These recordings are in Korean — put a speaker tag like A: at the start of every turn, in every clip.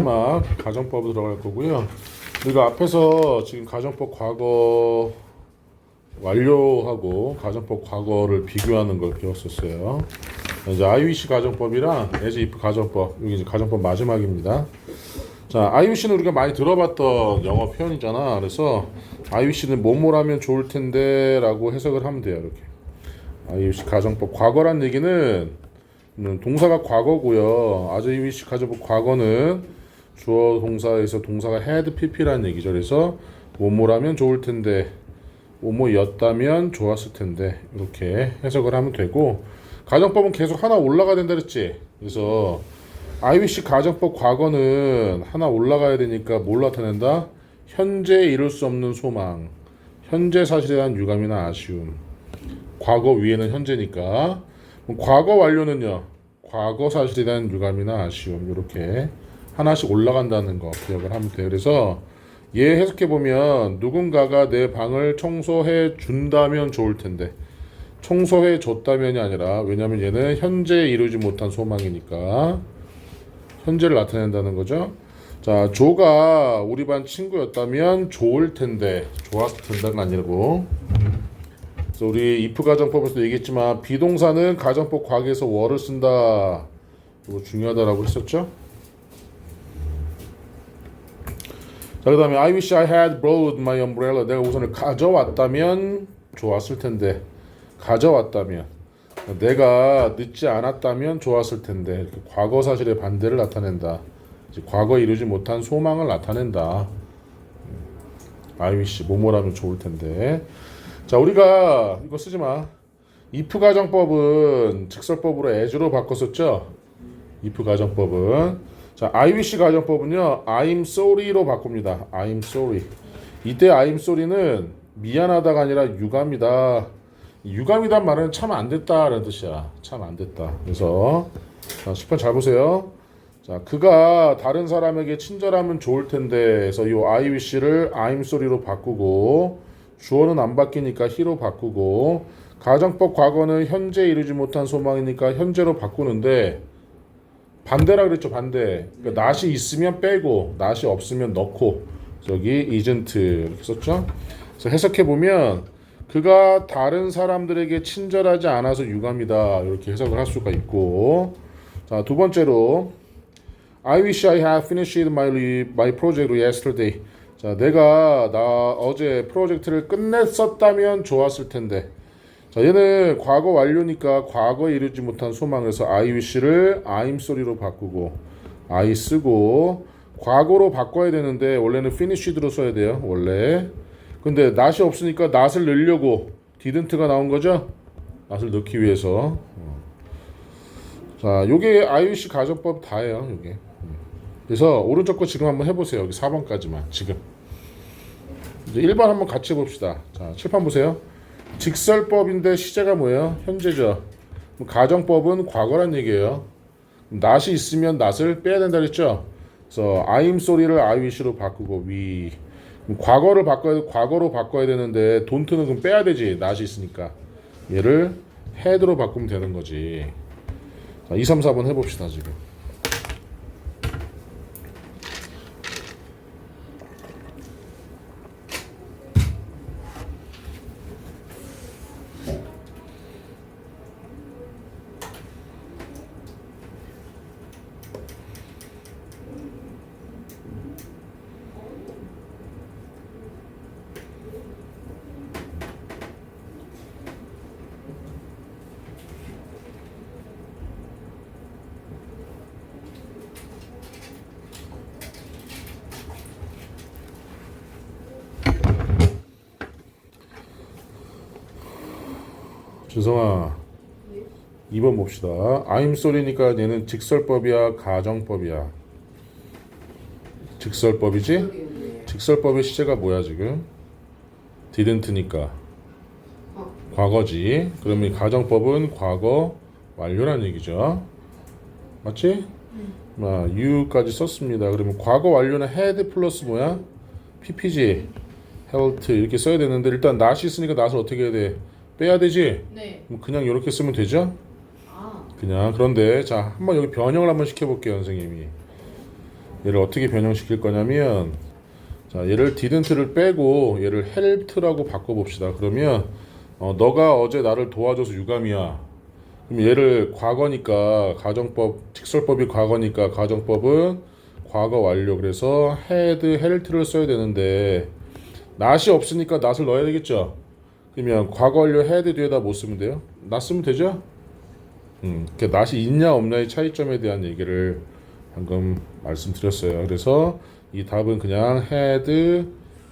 A: 마지막 가정법으로 들어갈 거고요. 우리가 앞에서 지금 가정법 과거 완료하고 가정법 과거를 비교하는 걸 배웠었어요. 이제 IUC 가정법이랑 as if 가정법, 여기 이제 가정법 마지막입니다. 자, IUC는 우리가 많이 들어봤던 영어 표현이잖아. 그래서 IUC는 뭐뭐라면 좋을 텐데라고 해석을 하면 돼요. 이렇게 IUC 가정법 과거란 얘기는 동사가 과거고요. IUC 가정법 과거는 주어 동사에서 동사가 had pp라는 얘기죠. 그래서 뭐뭐라면 좋을 텐데, 뭐뭐였다면 좋았을 텐데, 이렇게 해석을 하면 되고, 가정법은 계속 하나 올라가야 된다 그랬지. 그래서 IUC 가정법 과거는 하나 올라가야 되니까 뭘 나타낸다? 현재 이룰 수 없는 소망, 현재 사실에 대한 유감이나 아쉬움. 과거 위에는 현재니까. 과거 완료는요, 과거 사실에 대한 유감이나 아쉬움. 이렇게 하나씩 올라간다는 거 기억을 하면 돼요. 그래서 얘 해석해 보면 누군가가 내 방을 청소해 준다면 좋을 텐데, 청소해 줬다면이 아니라, 왜냐면 얘는 현재 이루지 못한 소망이니까 현재를 나타낸다는 거죠. 자, 조가 우리 반 친구였다면 좋을 텐데, 좋았을 텐데가 아니고. 그래서 우리 if 가정법에서도 얘기했지만 비동사는 가정법 과거에서 were를 쓴다. 이거 중요하다라고 했었죠. 자, 그 다음에 I wish I had brought my umbrella. 내가 우산을 가져왔다면 좋았을 텐데, 가져왔다면, 내가 늦지 않았다면 좋았을 텐데, 이렇게 과거 사실의 반대를 나타낸다. 이제 과거에 이루지 못한 소망을 나타낸다. I wish 뭐뭐라면 좋을 텐데. 자, 우리가 이거 쓰지 마. if 가정법은 직설법으로 as로 바꿨었죠. if 가정법은. 자, I wish 가정법은요, I'm sorry로 바꿉니다. I'm sorry. 이때 I'm sorry는 미안하다가 아니라 유감이다. 유감이란 말은 참 안 됐다라는 뜻이야. 참 안 됐다. 그래서 자, 10번 잘 보세요. 자, 그가 다른 사람에게 친절하면 좋을 텐데, 그래서 이 I wish를 I'm sorry로 바꾸고, 주어는 안 바뀌니까 he로 바꾸고, 가정법 과거는 현재 이루지 못한 소망이니까 현재로 바꾸는데, 반대라 그랬죠. 반대. 그러니까 not이 있으면 빼고 not이 없으면 넣고, 저기 isn't 이렇게 썼죠. 그래서 해석해 보면 그가 다른 사람들에게 친절하지 않아서 유감이다, 이렇게 해석을 할 수가 있고. 자, 두 번째로 I wish I had finished my project yesterday. 자, 내가 어제 프로젝트를 끝냈었다면 좋았을 텐데. 자, 얘는 과거 완료니까 과거에 이루지 못한 소망에서 I wish를 I'm sorry로 바꾸고 I 쓰고, 과거로 바꿔야 되는데 원래는 finished로 써야 돼요. 원래. 근데 not이 없으니까 not을 넣으려고 didn't가 나온 거죠. not을 넣기 위해서. 자, 요게 I wish 가정법 다예요. 요게. 그래서 오른쪽 거 지금 한번 해보세요. 여기 4번까지만 지금. 이제 1번 한번 같이 해봅시다. 자, 칠판 보세요. 직설법인데 시제가 뭐예요? 현재죠. 가정법은 과거란 얘기예요. not이 있으면 not을 빼야 된다 그랬죠. 그래서 I'm sorry를 I wish로 바꾸고 we. 과거를 과거로 바꿔야 되는데 don't는 그럼 빼야 되지. not이 있으니까. 얘를 had로 바꾸면 되는 거지. 자, 2, 3, 4번 해봅시다 지금. 준성아, 2번 봅시다. I'm sorry니까 얘는 직설법이야, 가정법이야? 직설법이지? 직설법의 시제가 뭐야 지금? didn't니까 과거지. 그러면 가정법은 과거 완료란 얘기죠. 맞지? you까지 썼습니다. 그러면 과거 완료는 had 플러스 뭐야? pp지. helped 이렇게 써야 되는데, 일단 not이 있으니까 not을 어떻게 해야 돼? 빼야 되지?
B: 네.
A: 그럼 그냥 이렇게 쓰면 되죠?
B: 아.
A: 그냥. 그런데 자, 한번 여기 변형을 한번 시켜볼게요, 선생님이. 얘를 어떻게 변형시킬 거냐면, 자, 얘를 didn't를 빼고 얘를 helped라고 바꿔봅시다. 그러면 너가 어제 나를 도와줘서 유감이야. 그럼 얘를 과거니까 가정법, 직설법이 과거니까 가정법은 과거 완료. 그래서 had, helped를 써야 되는데 not이 없으니까 not을 넣어야 되겠죠. 그러면 과거 완료 had 뒤에다 뭐 쓰면 돼요? not 쓰면 되죠? not이 있냐 없냐의 차이점에 대한 얘기를 방금 말씀드렸어요. 그래서 이 답은 그냥 had,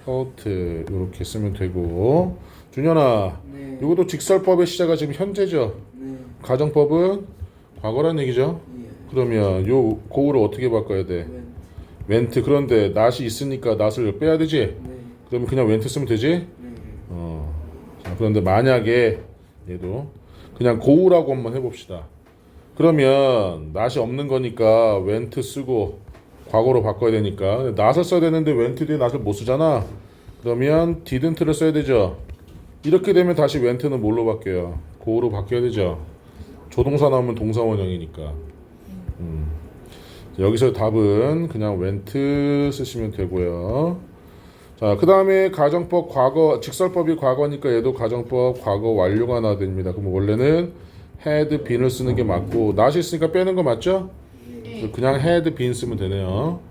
A: helped 이렇게 쓰면 되고. 준현아,
B: 네.
A: 이것도 직설법의 시제가 지금 현재죠.
B: 네.
A: 가정법은 과거란 얘기죠.
B: 예.
A: 그러면 요 고우를 어떻게 바꿔야 돼? went. 그런데 not이 있으니까 not을 빼야 되지.
B: 네.
A: 그러면 그냥 went 쓰면 되지.
B: 네.
A: 자, 그런데 만약에 얘도 그냥 고우라고 한번 해봅시다. 그러면 not이 없는 거니까 went 쓰고 과거로 바꿔야 되니까 not을 써야 되는데 went 뒤에 not을 못 쓰잖아. 그러면 didn't를 써야 되죠. 이렇게 되면 다시 went는 뭘로 바뀌어요? 고우로 바뀌어야 되죠. 조동사 나오면 동사 원형이니까. 여기서 답은 그냥 went 쓰시면 되고요. 자, 그 다음에 가정법 과거, 직설법이 과거니까 얘도 가정법 과거 완료가 나와야 됩니다. 그럼 원래는 had been을 쓰는 게 맞고 not이 있으니까 빼는 거 맞죠?
C: 네.
A: 그냥 had been 쓰면 되네요.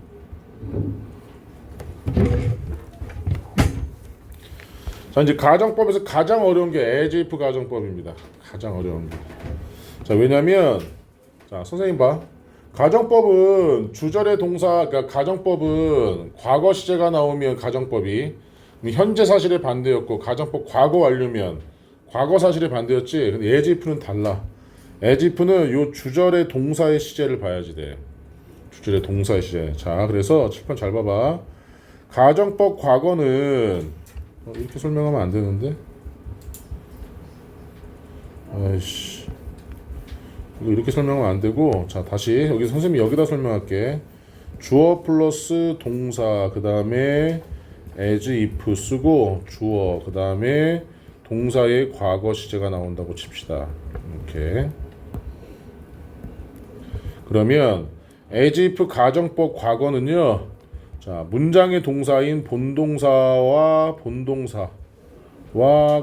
A: 자, 이제 가정법에서 가장 어려운 게 as if 가정법입니다. 가장 어려운 게. 자, 왜냐면 자, 선생님 봐. 가정법은 주절의 동사, 그러니까 가정법은 과거 시제가 나오면 가정법이 현재 사실의 반대였고 가정법 과거 완료면 과거 사실의 반대였지. 근데 as if는 달라. as if는 요 주절의 동사의 시제를 봐야지 돼. 주절의 동사의 시제. 자, 그래서 칠판 잘 봐봐. 가정법 과거는 이렇게 설명하면 안 되는데. 아이씨. 이거 이렇게 설명하면 안 되고, 자, 다시 여기 선생님이 여기다 설명할게. 주어 플러스 동사, 그 다음에 as if 쓰고 주어, 그 다음에 동사의 과거 시제가 나온다고 칩시다. 이렇게. 그러면 as if 가정법 과거는요, 자, 문장의 동사인 본동사와 본동사와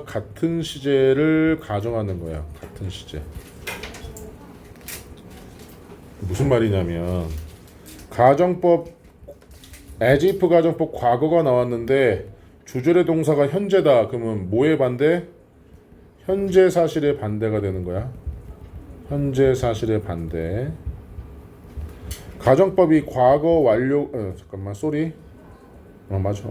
A: 같은 시제를 가정하는 거야. 같은 시제. 무슨 말이냐면 가정법 as if 가정법 과거가 나왔는데 주절의 동사가 현재다. 그러면 뭐의 반대? 현재 사실의 반대가 되는 거야. 현재 사실의 반대. 가정법이 과거 완료 잠깐만 쏘리 맞아.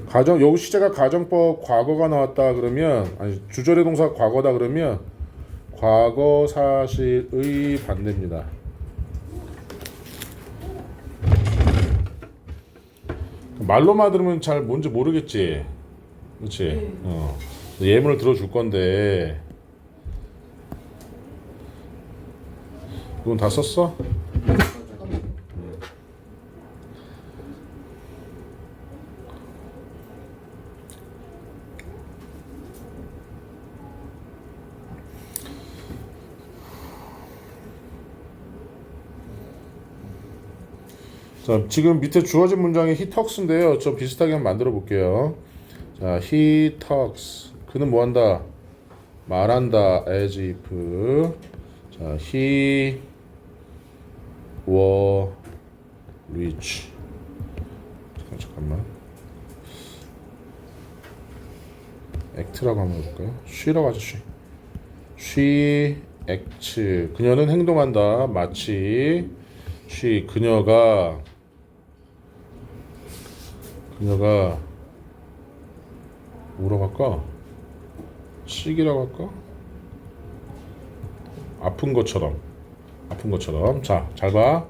A: 가정 여기 시제가 가정법 과거가 나왔다 그러면 아니 주절의 동사 과거다 그러면 과거 사실의 반대입니다. 말로만 들으면 잘 뭔지 모르겠지. 그렇지? 예문을 들어줄 건데 이건 다 썼어? 자, 지금 밑에 주어진 문장이 he talks인데요. 좀 비슷하게 한번 만들어 볼게요. 자, he talks. 그는 뭐 한다? 말한다. as if. 자, he were rich. 잠깐만. act라고 한번 해볼까요? she라고 하죠, she. she acts. 그녀는 행동한다. 마치 she, 그녀가 뭐라고 할까? sick이라고 할까? 아픈 것처럼. 자, 잘 봐.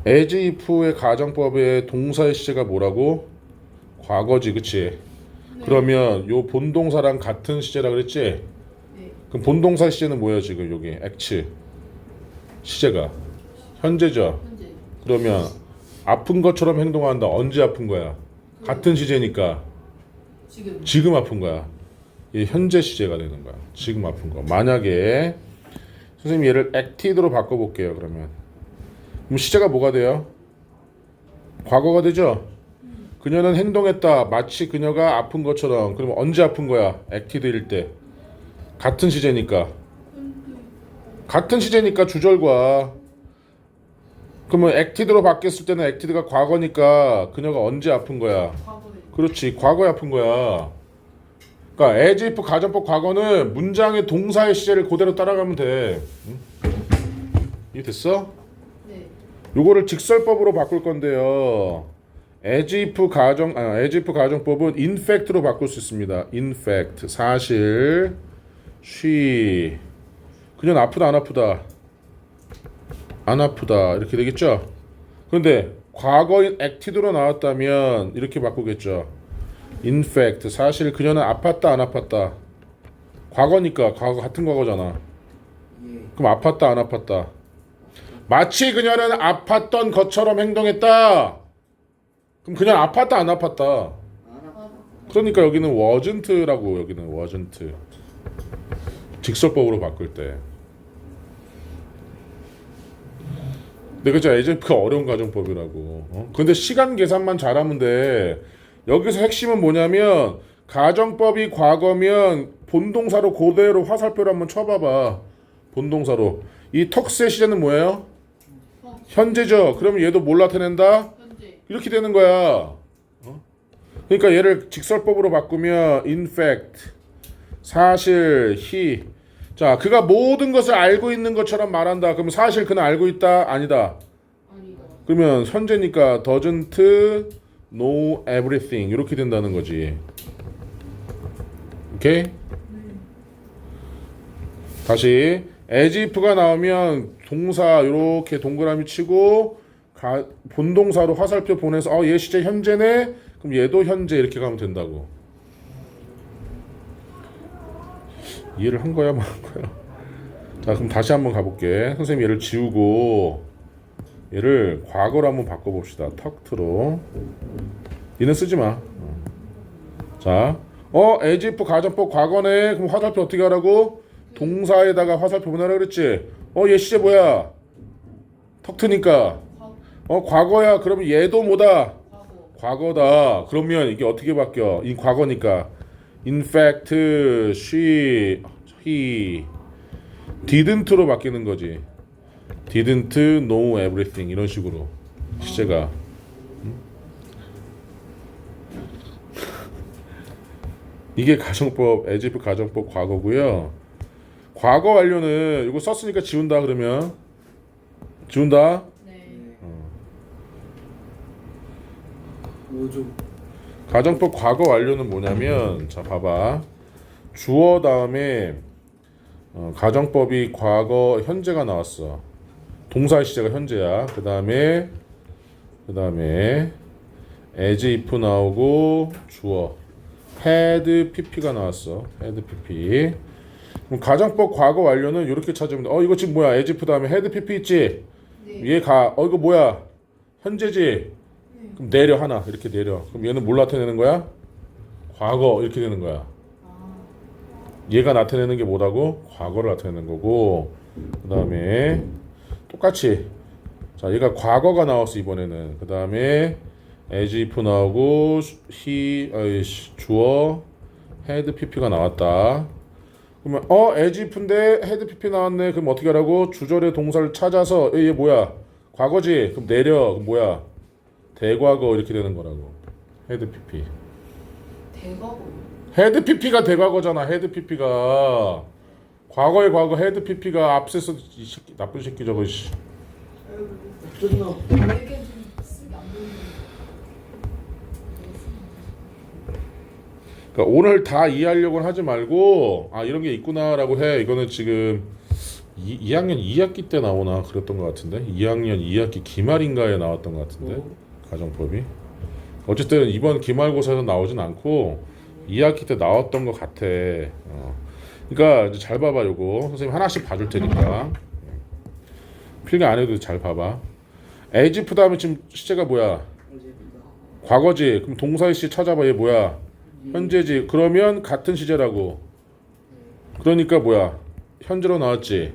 A: as if의 가정법의 동사의 시제가 뭐라고? 과거지, 그치?
C: 네.
A: 그러면 요 본동사랑 같은 시제라 그랬지?
C: 네.
A: 그럼 본동사 시제는 뭐예요, 지금 여기? act. 시제가 현재죠.
C: 현재.
A: 그러면 아픈 것처럼 행동한다. 언제 아픈 거야? 같은 시제니까 지금 아픈 거야. 이 현재 시제가 되는 거야. 지금 아픈 거. 만약에 선생님 얘를 acted로 바꿔볼게요. 그러면 시제가 뭐가 돼요? 과거가 되죠? 그녀는 행동했다. 마치 그녀가 아픈 것처럼. 그러면 언제 아픈 거야? acted일 때. 같은 시제니까. 같은 시제니까 주절과. 그러면 acted로 바뀌었을 때는 acted가 과거니까 그녀가 언제 아픈 거야?
B: 과거네.
A: 그렇지. 과거에 아픈 거야. 그러니까 as if 가정법 과거는 문장의 동사의 시제를 그대로 따라가면 돼. 응? 이해됐어?
B: 네.
A: 요거를 직설법으로 바꿀 건데요. as if 가정법은 in fact로 바꿀 수 있습니다. in fact 사실 she 그녀는 아프다 안 아프다? 안 아프다 이렇게 되겠죠? 그런데 과거인 acted로 나왔다면 이렇게 바꾸겠죠. in fact 사실 그녀는 아팠다 안 아팠다? 과거니까 과거 같은 과거잖아. 그럼 아팠다 안 아팠다? 마치 그녀는 아팠던 것처럼 행동했다. 그럼 그냥 아팠다 안 아팠다? 그러니까 여기는 wasn't라고 여기는 wasn't. 직설법으로 바꿀 때. 근데 그죠? AJF가 어려운 가정법이라고. 근데 시간 계산만 잘하면 돼. 여기서 핵심은 뭐냐면 가정법이 과거면 본동사로 그대로 화살표를 한번 쳐봐봐. 본동사로. 이 턱스의 시제는 뭐예요? 현재죠. 그러면 얘도 뭘 나타낸다?
B: 현재.
A: 이렇게 되는 거야. 그러니까 얘를 직설법으로 바꾸면 in fact 사실 he 자 그가 모든 것을 알고 있는 것처럼 말한다. 그럼 사실 그는 알고 있다? 아니다.
B: 아니다.
A: 그러면 현재니까 doesn't know everything 이렇게 된다는 거지. 오케이? 다시 as if가 나오면 동사 이렇게 동그라미 치고 본동사로 화살표 보내서 얘 시제 현재네. 그럼 얘도 현재 이렇게 가면 된다고. 이해를 한 거야, 뭐 한 거야? 자, 그럼 다시 한번 가볼게. 선생님 얘를 지우고 얘를 과거로 한번 바꿔봅시다. 턱트로. 얘는 쓰지 마. 자, as if 가정법 과거네. 그럼 화살표 어떻게 하라고? 동사에다가 화살표 보내라 그랬지? 얘 시제 뭐야? 턱트니까. 과거야. 그러면 얘도 뭐다? 과거다. 그러면 이게 어떻게 바뀌어? 이 과거니까. In fact, he didn't로 바뀌는 거지. didn't know everything 이런 식으로 시제가. 이게 가정법, as if 가정법 과거고요. 과거 완료는 이거 썼으니까 지운다 그러면 지운다.
B: 네.
C: 뭐죠?
A: 가정법 과거 완료는 뭐냐면 자 봐봐 주어 다음에 가정법이 과거 현재가 나왔어. 동사의 시제가 현재야. 그 다음에 as if 나오고 주어 had pp가 나왔어. had pp. 그럼 가정법 과거 완료는 이렇게 찾으면 돼. 이거 지금 뭐야? as if 다음에 had pp 있지?
B: 네.
A: 얘 가. 이거 뭐야? 현재지? 그럼 내려 하나 이렇게 내려. 그럼 얘는 뭘 나타내는 거야? 과거 이렇게 되는 거야. 얘가 나타내는 게 뭐라고? 과거를 나타내는 거고. 그 다음에 똑같이 자 얘가 과거가 나왔어 이번에는. 그 다음에 as if 나오고 주어 had pp가 나왔다. 그러면 as if인데 had pp 나왔네. 그럼 어떻게 하라고? 주절의 동사를 찾아서 얘 뭐야? 과거지? 그럼 내려. 그럼 뭐야? 대과거 이렇게 되는 거라고. 헤드 PP.
B: 대과거.
A: 헤드 PP가 대과거잖아. 헤드 PP가 과거의 과거 헤드 PP가 앞서서 이 새끼 나쁜 새끼 저거 씨.
C: 나
B: 되게 좀 쓰기 안 되는.
A: 그러니까 오늘 다 이해하려고는 하지 말고 이런 게 있구나라고 해. 이거는 지금 2학년 2학기 때 나오나 그랬던 것 같은데 2학년 2학기 기말인가에 나왔던 것 같은데 가정법이 어쨌든 이번 기말고사에서 나오진 않고 2학기 때 나왔던 것 같아. 그러니까 이제 잘 봐봐. 요거 선생님 하나씩 봐줄 테니까 필기 안 해도 잘 봐봐. as if 다음에 지금 시제가 뭐야? 과거지. 그럼 동사의 시 찾아봐. 얘 뭐야? 현재지. 그러면 같은 시제라고. 그러니까 뭐야? 현재로 나왔지.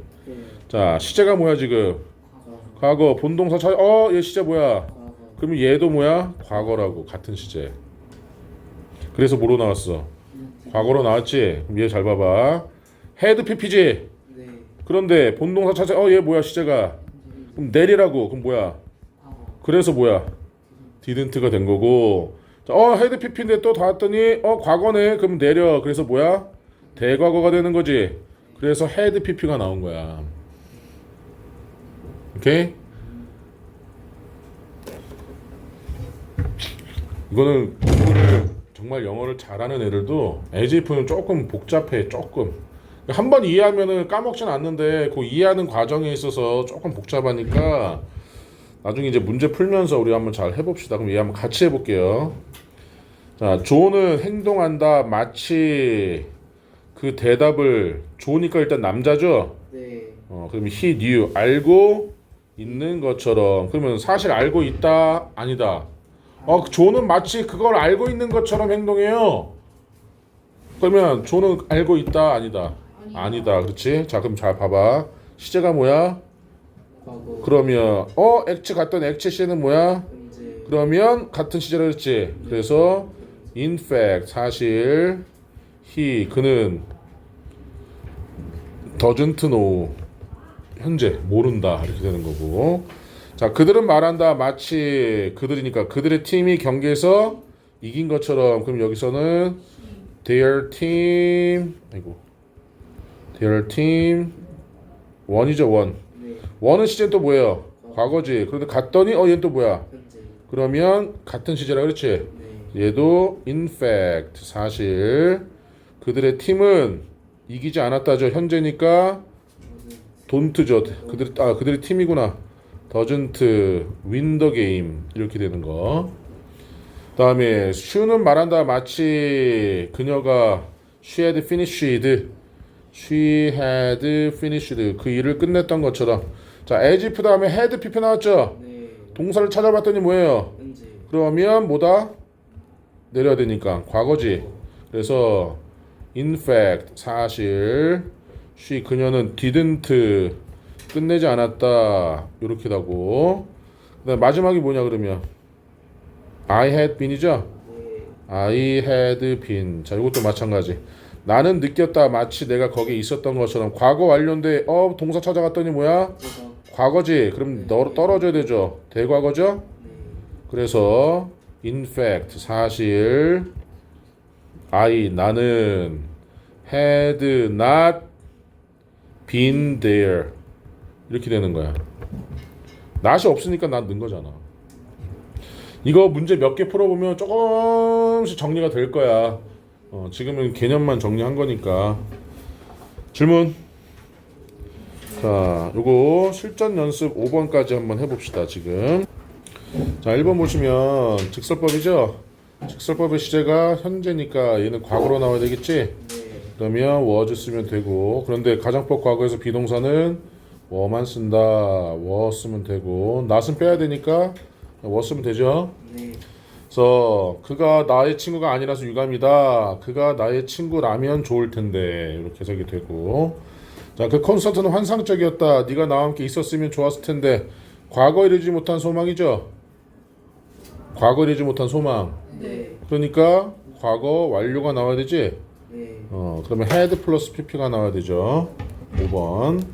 A: 자 시제가 뭐야 지금? 과거 본동사 찾아. 얘 시제 뭐야? 그러면 얘도 뭐야? 과거라고 같은 시제. 그래서 뭐로 나왔어? 과거로 나왔지? 그럼 얘 잘 봐봐. had pp지?
C: 네.
A: 그런데 본동사 찾아 얘 뭐야 시제가? 그럼 내리라고. 그럼 뭐야? 그래서 뭐야? didn't가 된 거고. 자, had pp인데 또 닿았더니 과거네. 그럼 내려. 그래서 뭐야? 대과거가 되는 거지. 그래서 had pp가 나온 거야. 오케이? 이거는 정말 영어를 잘하는 애들도 as if는 조금 복잡해. 조금. 한 번 이해하면은 까먹진 않는데 그 이해하는 과정에 있어서 조금 복잡하니까 나중에 이제 문제 풀면서 우리 한번 잘 해봅시다. 그럼 얘 한번 같이 해볼게요. 자, 존은 행동한다 마치 그 대답을 조니까 일단 남자죠.
C: 네.
A: 그럼 he knew 알고 있는 것처럼. 그러면 사실 알고 있다 아니다. 존은 마치 그걸 알고 있는 것처럼 행동해요. 그러면 존은 알고 있다 아니다. 아니다. 그렇지? 자, 그럼 잘 봐봐. 시제가 뭐야?
C: 과거.
A: 그러면 액체 같던 액체 시제는 뭐야?
C: 현재.
A: 그러면 같은 시제라 그랬지. 그래서 in fact 사실 그는 doesn't know 현재 모른다 이렇게 되는 거고. 자, 그들은 말한다 마치 그들이니까 그들의 팀이 경기에서 이긴 것처럼. 그럼 여기서는 their team 원이죠. 원.
C: 네.
A: 원은 시제는 또 뭐예요? 과거지. 그런데 갔더니 얘는 또 뭐야?
C: 현재.
A: 그러면 같은 시제라 그렇지.
C: 네.
A: 얘도 in fact 사실 그들의 팀은 이기지 않았다죠. 현재니까 don't죠. 그들의 팀이구나. doesn't win the game 이렇게 되는 거. 다음에 슈는 말한다 마치 그녀가 she had finished 그 일을 끝냈던 것처럼. 자, as if 다음에 had pp 나왔죠.
C: 네.
A: 동사를 찾아봤더니 뭐예요?
C: 현재.
A: 그러면 뭐다? 내려야 되니까 과거지. 그래서 in fact 사실 그녀는 didn't 끝내지 않았다 이렇게 하고. 그다음 마지막이 뭐냐 그러면 I had been이죠.
C: 네.
A: I had been. 자, 이것도 마찬가지. 나는 느꼈다 마치 내가 거기에 있었던 것처럼. 과거 완료인데 동사 찾아갔더니 뭐야?
C: 제가.
A: 과거지. 그럼 떨어져야 되죠. 대과거죠.
C: 네.
A: 그래서 in fact 사실 나는 had not been there 이렇게 되는 거야. not이 없으니까 난 넣은 거잖아. 이거 문제 몇 개 풀어보면 조금씩 정리가 될 거야. 지금은 개념만 정리한 거니까. 질문. 자, 요거 실전 연습 5번까지 한번 해봅시다. 지금 자, 1번 보시면 직설법이죠. 직설법의 시제가 현재니까 얘는 과거로 나와야 되겠지.
C: 네.
A: 그러면 was 쓰면 되고. 그런데 가정법 과거에서 비동사는 were만 쓴다. were 쓰면 되고. not은 빼야 되니까 was 쓰면 되죠.
C: 네.
A: 그래서 그가 나의 친구가 아니라서 유감이다. 그가 나의 친구라면 좋을 텐데 이렇게 해석이 되고. 자, 그 콘서트는 환상적이었다. 네가 나와 함께 있었으면 좋았을 텐데. 과거 이루지 못한 소망이죠. 과거 이루지 못한 소망.
C: 네.
A: 그러니까 과거 완료가 나와야 되지.
C: 네.
A: 그러면 had 플러스 pp가 나와야 되죠. 5번.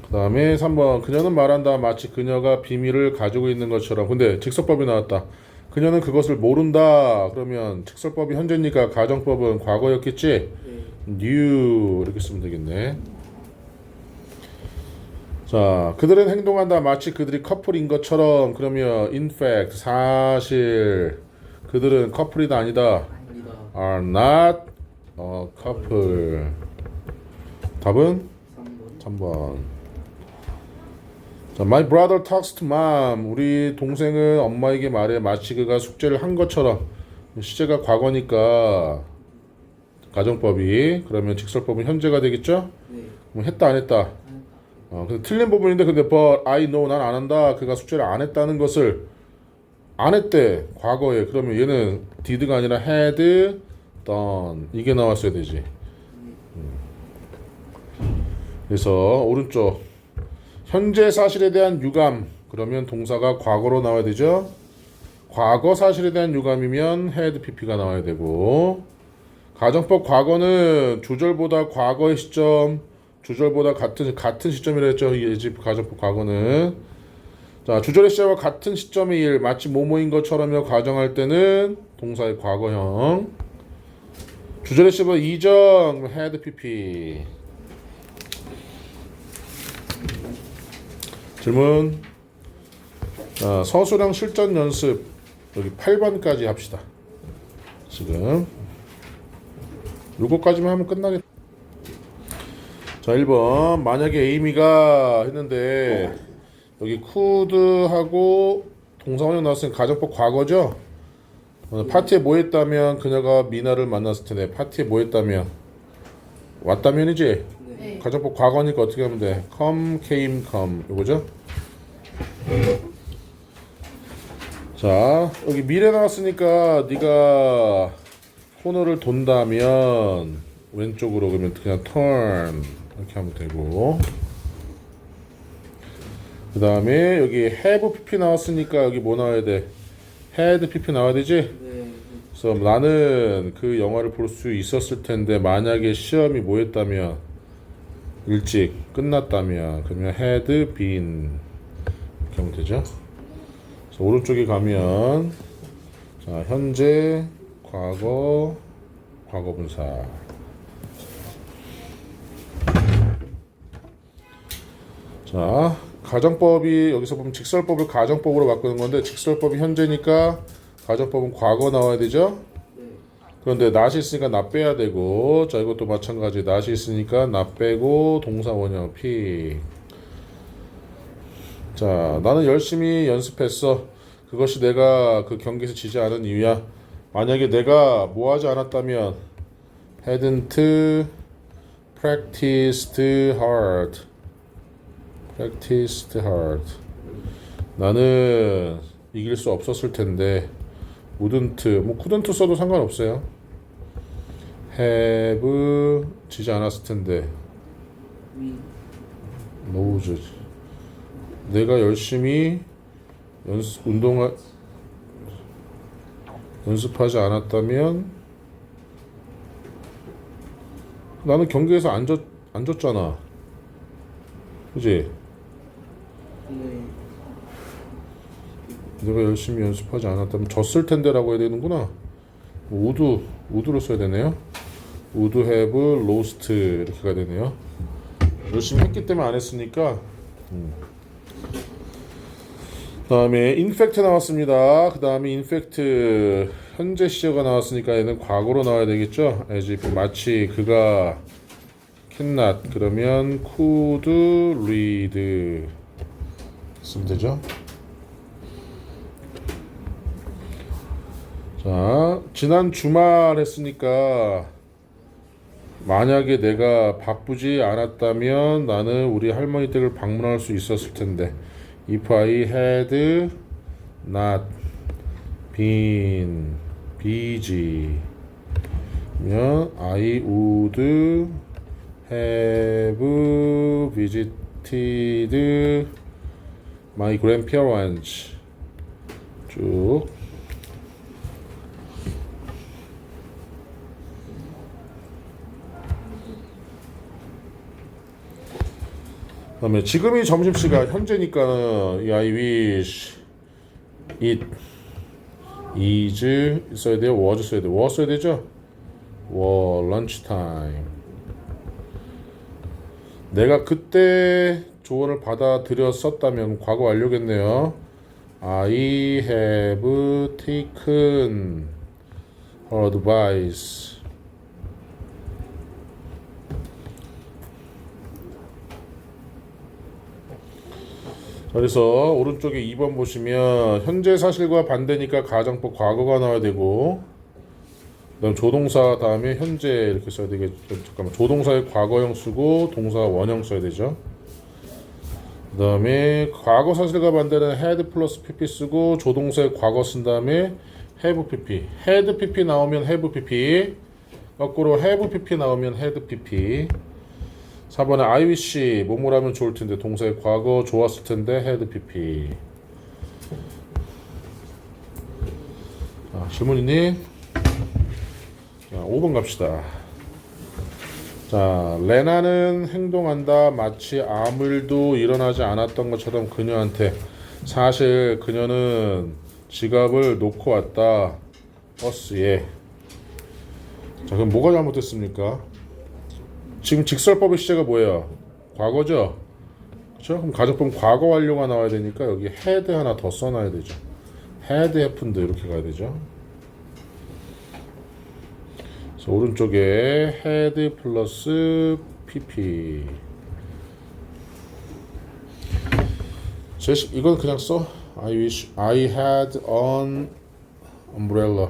A: 그 다음에 3번. 그녀는 말한다 마치 그녀가 비밀을 가지고 있는 것처럼. 근데 직설법이 나왔다. 그녀는 그것을 모른다. 그러면 직설법이 현재니까 가정법은 과거였겠지.
C: 네.
A: knew 이렇게 쓰면 되겠네. 자, 그들은 행동한다 마치 그들이 커플인 것처럼. 그러면 in fact 사실 그들은 커플이다 아니다.
C: 아니다.
A: are not a couple. 답은
C: 3번.
A: 3번. 자, my brother talks to mom. 우리 동생은 엄마에게 말해 마치 그가 숙제를 한 것처럼. 시제가 과거니까 가정법이. 그러면 직설법은 현재가 되겠죠?
C: 네.
A: 그럼 했다 안 했다? 근데 틀린 부분인데 근데 but I know 난 안 한다. 그가 숙제를 안 했다는 것을 안 했대. 과거에. 그러면 얘는 did가 아니라 had done 이게 나왔어야 되지. 그래서 오른쪽 현재 사실에 대한 유감 그러면 동사가 과거로 나와야 되죠. 과거 사실에 대한 유감이면 had pp가 나와야 되고, 가정법 과거는 주절보다 과거의 시점, 주절보다 같은 시점이라 했죠. 이 집 가정법 과거는. 자, 주절의 시점과 같은 시점의 일, 마치 뭐뭐인 것처럼요. 가정할 때는 동사의 과거형. 주절의 시점 이전, had pp. 질문. 자, 서술형 실전 연습 여기 8번까지 합시다. 지금 요거까지만 하면 끝나겠다. 자, 1번. 만약에 에이미가 했는데 여기 could하고 동사원형 나왔으니까 가정법 과거죠. 파티에 뭐 했다면 그녀가 미나를 만났을 텐데, 파티에 뭐 했다면 왔다면이지.
B: 네.
A: 가정법 과거니까 어떻게 하면 돼? come, came, come 이거죠. 자, 여기 미래 나왔으니까 네가 코너를 돈다면 왼쪽으로, 그러면 그냥 turn 이렇게 하면 되고, 그 다음에 여기 have pp 나왔으니까 여기 뭐 나와야 돼? had pp 나와야 되지?
C: 네.
A: 그래서 나는 그 영화를 볼 수 있었을 텐데, 만약에 시험이 뭐 했다면 일찍 끝났다면 그러면 had been 이렇게 하면 되죠. 그래서 오른쪽에 가면 자, 현재, 과거, 과거분사. 자, 가정법이 여기서 보면 직설법을 가정법으로 바꾸는 건데, 직설법이 현재니까 가정법은 과거 나와야 되죠.
C: 네.
A: 그런데 not이 있으니까 not 빼야 되고, 자, 이것도 마찬가지. not이 있으니까 not 빼고 동사 원형 P. 자, 나는 열심히 연습했어. 그것이 내가 그 경기에서 지지 않은 이유야. 만약에 내가 뭐 하지 않았다면 hadn't practiced hard. practiced hard. 나는 이길 수 없었을 텐데 wouldn't, 뭐 couldn't 써도 상관없어요. have 지지 않았을 텐데 lose. 내가 열심히 연습하지 않았다면 나는 경기에서 안 졌잖아. 그지?
C: 네.
A: 내가 열심히 연습하지 않았다면 졌을 텐데라고 해야 되는구나. would로 써야 되네요. would have lost 이렇게 가야 되네요. 열심히 했기 때문에 안 했으니까. 그 다음에 in fact 나왔습니다. 그 다음에 in fact 현재 시제가 나왔으니까 얘는 과거로 나와야 되겠죠. as if 마치 그가 cannot 그러면 could read 쓰면 되죠. 자, 지난 주말 했으니까 만약에 내가 바쁘지 않았다면 나는 우리 할머니 댁을 방문할 수 있었을 텐데, if I had not been busy 면 I would have visited my grandparents. 쭉. 그다음에 지금이 점심시간, 현재니까 이 I wish it is 써야 돼요. was 써야 돼요. was 써야 되죠. was lunch time. 내가 그때 조언을 받아들였었다면 과거 완료겠네요. I have taken her advice. 그래서 오른쪽에 2번 보시면 현재 사실과 반대니까 가정법 과거가 나와야 되고, 그다음 조동사 다음에 현재 이렇게 써야 되겠죠. 잠깐만, 조동사의 과거형 쓰고 동사 원형 써야 되죠. 그다음에 과거 사실과 반대는 had 플러스 pp 쓰고 조동사의 과거 쓴 다음에 have pp. had pp 나오면 have pp, 거꾸로 have pp 나오면 had pp. 4번에 I wish 뭐뭐라면 좋을 텐데 동사의 과거 좋았을 텐데 had pp. 자, 질문 있니? 자, 5번 갑시다. 자, 레나는 행동한다 마치 아무 일도 일어나지 않았던 것처럼 그녀한테. 사실 그녀는 지갑을 놓고 왔다 버스에. 자, 그럼 뭐가 잘못됐습니까? 지금 직설법의 시제가 뭐예요? 과거죠? 그렇죠? 그럼 가정법 과거 완료가 나와야 되니까 여기 had 하나 더 써놔야 되죠. had happened 이렇게 가야 되죠. 그래서 오른쪽에 had 플러스 pp. 이건 그냥 써. I wish I had an umbrella.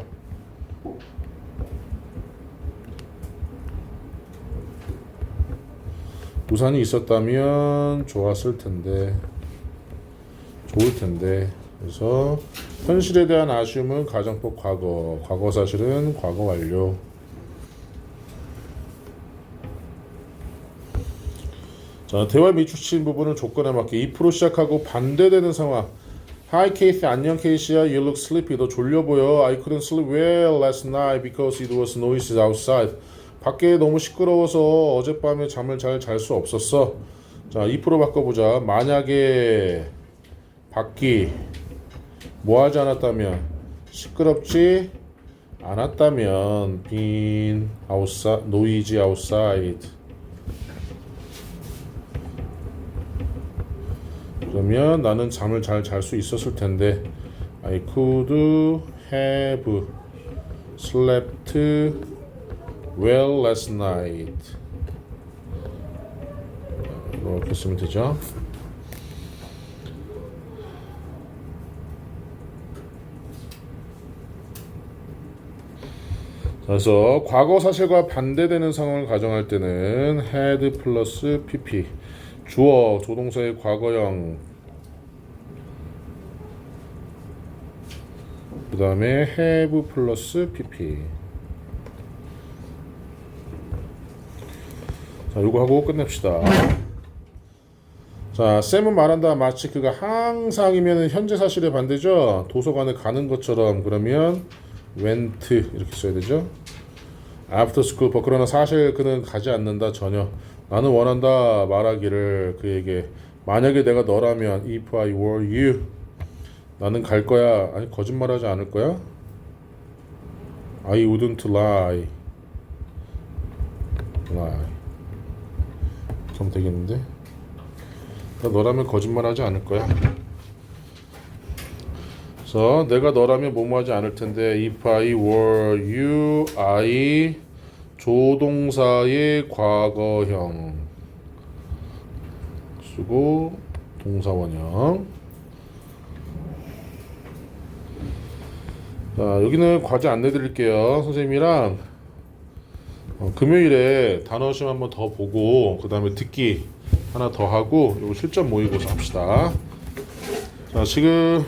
A: 우산이 있었다면 좋았을 텐데, 좋을 텐데. 그래서 현실에 대한 아쉬움은 가정법 과거, 과거 사실은 과거 완료. 자, 대화 미추친 부분은 조건에 맞게 if로 시작하고 반대되는 상황. Hi Keith, 안녕 케이시야. You look sleepy. 너 졸려 보여. I couldn't sleep well last night because it was noisy outside. 밖에 너무 시끄러워서 어젯밤에 잠을 잘 잘 수 없었어. 자, if로 바꿔보자. 만약에 밖이 뭐하지 않았다면, 시끄럽지 않았다면 been outside, noisy outside. 그러면 나는 잠을 잘 잘 수 있었을 텐데 I could have slept well last night. 이렇게 쓰면 되죠. 그래서 과거 사실과 반대되는 상황을 가정할 때는 had 플러스 pp. 주어 조동사의 과거형, 그 다음에 have 플러스 pp. 자, 요거 하고 끝냅시다. 자, 쌤은 말한다 마치 그가 항상이면 현재 사실의 반대죠. 도서관에 가는 것처럼. 그러면 went 이렇게 써야 되죠. after school but 그러나 사실 그는 가지 않는다 전혀. 나는 원한다 말하기를 그에게. 만약에 내가 너라면 if I were you 나는 갈 거야. 아니 거짓말하지 않을 거야. I wouldn't lie. 그럼 되겠는데. 나 너라면 거짓말하지 않을 거야. 그래서 내가 너라면 뭐뭐 하지 않을 텐데 if I were you I 조동사의 과거형 쓰고 동사원형. 자, 여기는 과제 안내 드릴게요. 선생님이랑 금요일에 단어 시험 한번 더 보고 그 다음에 듣기 하나 더 하고 요거 실전 모의고사 합시다. 자, 지금